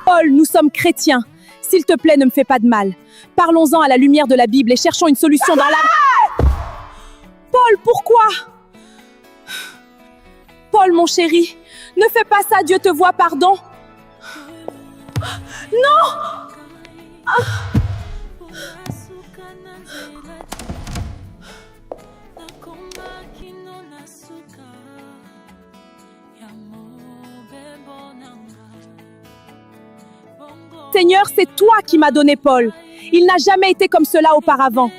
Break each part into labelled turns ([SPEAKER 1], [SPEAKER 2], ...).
[SPEAKER 1] Paul, nous sommes chrétiens. S'il te plaît, ne me fais pas de mal. Parlons-en à la lumière de la Bible et cherchons une solution dans la... Paul, pourquoi? Paul, mon chéri, ne fais pas ça, Dieu te voit, pardon. Non! Seigneur, c'est toi qui m'as donné Paul. Il n'a jamais été comme cela auparavant.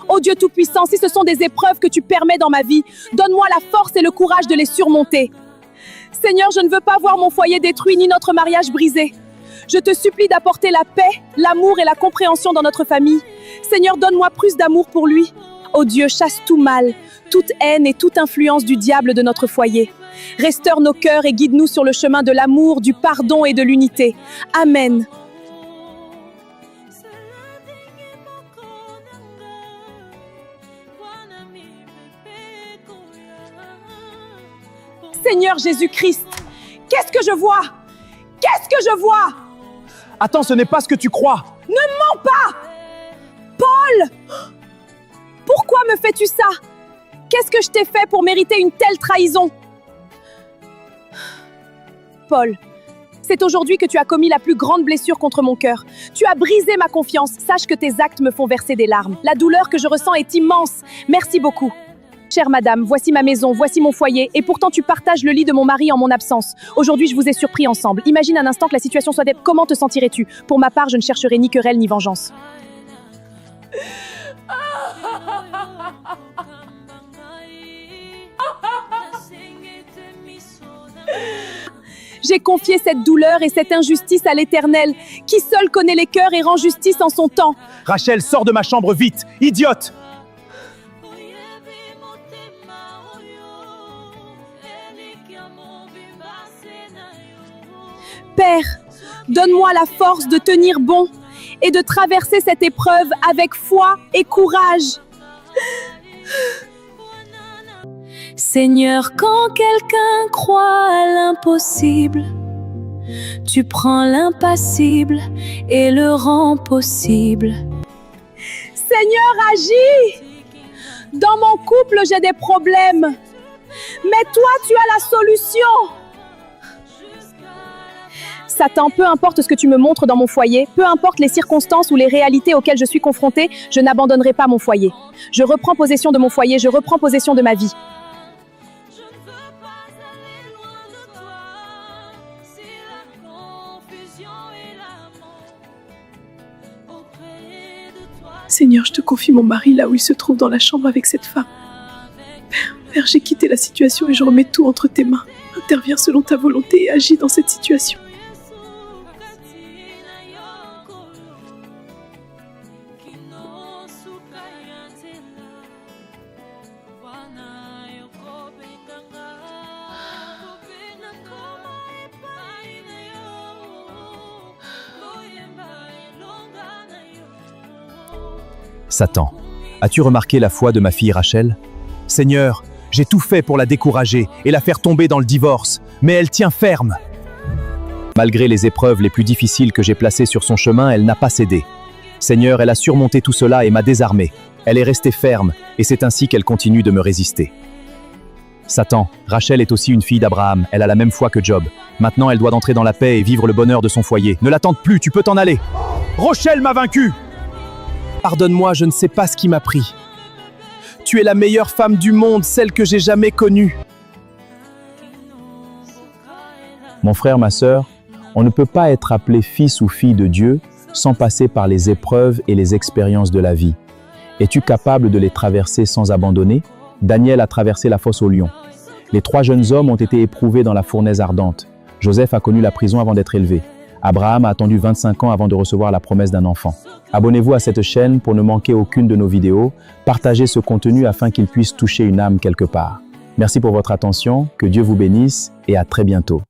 [SPEAKER 1] Ô Dieu Tout-Puissant, si ce sont des épreuves que tu permets dans ma vie, donne-moi la force et le courage de les surmonter. Seigneur, je ne veux pas voir mon foyer détruit ni notre mariage brisé. Je te supplie d'apporter la paix, l'amour et la compréhension dans notre famille. Seigneur, donne-moi plus d'amour pour lui. Ô Dieu, chasse tout mal, toute haine et toute influence du diable de notre foyer. Restaure nos cœurs et guide-nous sur le chemin de l'amour, du pardon et de l'unité. Amen. Seigneur Jésus-Christ, qu'est-ce que je vois? Qu'est-ce que je vois?
[SPEAKER 2] Attends, ce n'est pas ce que tu crois.
[SPEAKER 1] Ne mens pas! Paul! Pourquoi me fais-tu ça? Qu'est-ce que je t'ai fait pour mériter une telle trahison? Paul, c'est aujourd'hui que tu as commis la plus grande blessure contre mon cœur. Tu as brisé ma confiance. Sache que tes actes me font verser des larmes. La douleur que je ressens est immense. Merci beaucoup. Chère madame, voici ma maison, voici mon foyer, et pourtant tu partages le lit de mon mari en mon absence. Aujourd'hui, je vous ai surpris ensemble. Imagine un instant que la situation soit déplorable. Comment te sentirais-tu? Pour ma part, je ne chercherai ni querelle ni vengeance. J'ai confié cette douleur et cette injustice à l'Éternel, qui seul connaît les cœurs et rend justice en son temps.
[SPEAKER 2] Rachel, sors de ma chambre vite, idiote!
[SPEAKER 1] Père, donne-moi la force de tenir bon et de traverser cette épreuve avec foi et courage.
[SPEAKER 3] Seigneur, quand quelqu'un croit à l'impossible, tu prends l'impassible et le rends possible.
[SPEAKER 1] Seigneur, agis! Dans mon couple, j'ai des problèmes, mais toi, tu as la solution. Satan, peu importe ce que tu me montres dans mon foyer, peu importe les circonstances ou les réalités auxquelles je suis confrontée, je n'abandonnerai pas mon foyer. Je reprends possession de mon foyer, je reprends possession de ma vie.
[SPEAKER 4] Seigneur, je te confie mon mari là où il se trouve dans la chambre avec cette femme. Père, j'ai quitté la situation et je remets tout entre tes mains. Interviens selon ta volonté et agis dans cette situation.
[SPEAKER 2] Satan, as-tu remarqué la foi de ma fille Rachel? Seigneur, j'ai tout fait pour la décourager et la faire tomber dans le divorce, mais elle tient ferme. Malgré les épreuves les plus difficiles que j'ai placées sur son chemin, elle n'a pas cédé. Seigneur, elle a surmonté tout cela et m'a désarmé. Elle est restée ferme et c'est ainsi qu'elle continue de me résister. Satan, Rachel est aussi une fille d'Abraham, elle a la même foi que Job. Maintenant, elle doit entrer dans la paix et vivre le bonheur de son foyer. Ne l'attende plus, tu peux t'en aller. Rochelle m'a vaincu! Pardonne-moi, je ne sais pas ce qui m'a pris. Tu es la meilleure femme du monde, celle que j'ai jamais connue. Mon frère, ma sœur, on ne peut pas être appelé fils ou fille de Dieu sans passer par les épreuves et les expériences de la vie. Es-tu capable de les traverser sans abandonner? Daniel a traversé la fosse aux lions. Les 3 jeunes hommes ont été éprouvés dans la fournaise ardente. Joseph a connu la prison avant d'être élevé. Abraham a attendu 25 ans avant de recevoir la promesse d'un enfant. Abonnez-vous à cette chaîne pour ne manquer aucune de nos vidéos. Partagez ce contenu afin qu'il puisse toucher une âme quelque part. Merci pour votre attention, que Dieu vous bénisse et à très bientôt.